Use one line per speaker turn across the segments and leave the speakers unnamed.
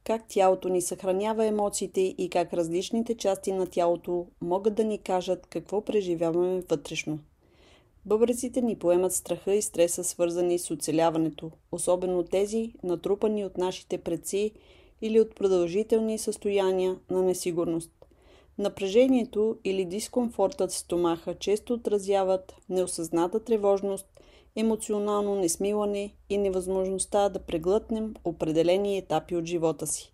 как тялото ни съхранява емоциите и как различните части на тялото могат да ни кажат какво преживяваме вътрешно. Бъбреците ни поемат страха и стреса, свързани с оцеляването, особено тези, натрупани от нашите предци или от продължителни състояния на несигурност. Напрежението или дискомфортът в стомаха често отразяват неосъзната тревожност, емоционално несмилане и невъзможността да преглътнем определени етапи от живота си.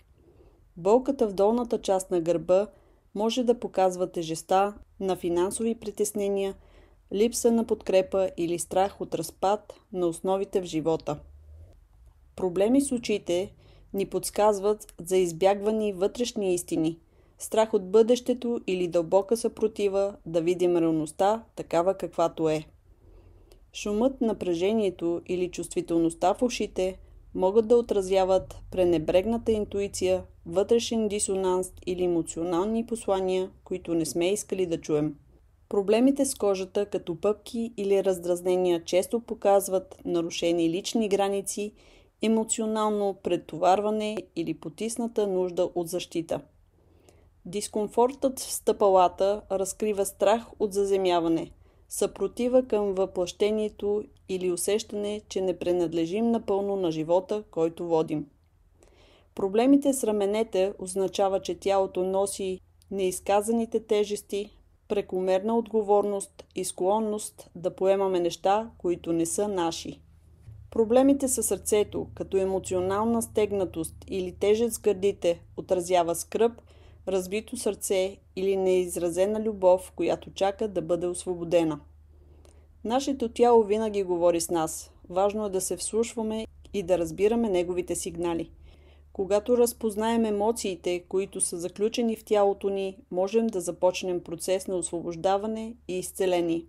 Болката в долната част на гърба може да показва тежестта на финансови притеснения, липса на подкрепа или страх от разпад на основите в живота. Проблеми с очите ни подсказват за избягвани вътрешни истини, страх от бъдещето или дълбока съпротива да видим реалността такава каквато е. Шумът, напрежението или чувствителността в ушите могат да отразяват пренебрегната интуиция, вътрешен дисонанс или емоционални послания, които не сме искали да чуем. Проблемите с кожата, като пъпки или раздразнения, често показват нарушени лични граници, емоционално претоварване или потисната нужда от защита. Дискомфортът в стъпалата разкрива страх от заземяване, съпротива към въплъщението или усещане, че не принадлежим напълно на живота, който водим. Проблемите с раменете означава, че тялото носи неизказаните тежести, прекомерна отговорност и склонност да поемаме неща, които не са наши. Проблемите със сърцето, като емоционална стегнатост или тежест в гърдите, отразява скръб, разбито сърце или неизразена любов, която чака да бъде освободена. Нашето тяло винаги говори с нас. Важно е да се вслушваме и да разбираме неговите сигнали. Когато разпознаем емоциите, които са заключени в тялото ни, можем да започнем процес на освобождаване и изцеление.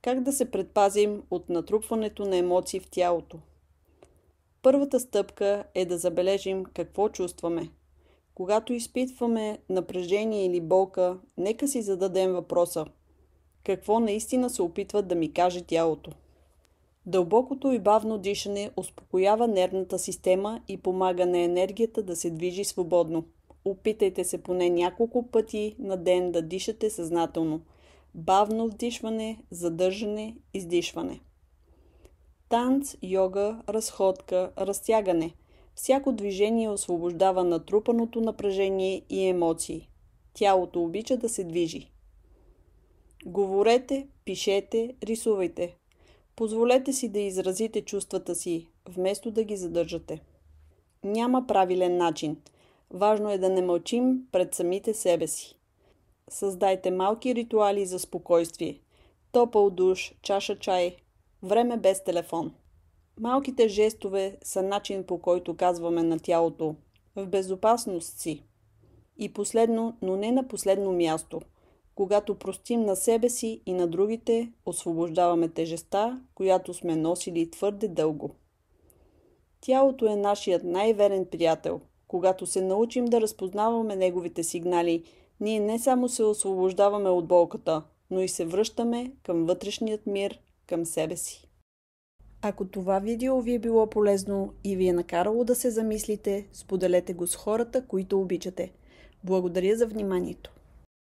Как да се предпазим от натрупването на емоции в тялото? Първата стъпка е да забележим какво чувстваме. Когато изпитваме напрежение или болка, нека си зададем въпроса: какво наистина се опитва да ми каже тялото? Дълбокото и бавно дишане успокоява нервната система и помага на енергията да се движи свободно. Опитайте се поне няколко пъти на ден да дишате съзнателно. Бавно вдишване, задържане, издишване. Танц, йога, разходка, разтягане. Всяко движение освобождава натрупаното напрежение и емоции. Тялото обича да се движи. Говорете, пишете, рисувайте. Позволете си да изразите чувствата си, вместо да ги задържате. Няма правилен начин. Важно е да не мълчим пред самите себе си. Създайте малки ритуали за спокойствие. Топъл душ, чаша чай, време без телефон. Малките жестове са начин, по който казваме на тялото: в безопасност си. И последно, но не на последно място, когато простим на себе си и на другите, освобождаваме тежестта, която сме носили твърде дълго. Тялото е нашият най-верен приятел. Когато се научим да разпознаваме неговите сигнали, ние не само се освобождаваме от болката, но и се връщаме към вътрешният мир, към себе си. Ако това видео ви е било полезно и ви е накарало да се замислите, споделете го с хората, които обичате. Благодаря за вниманието.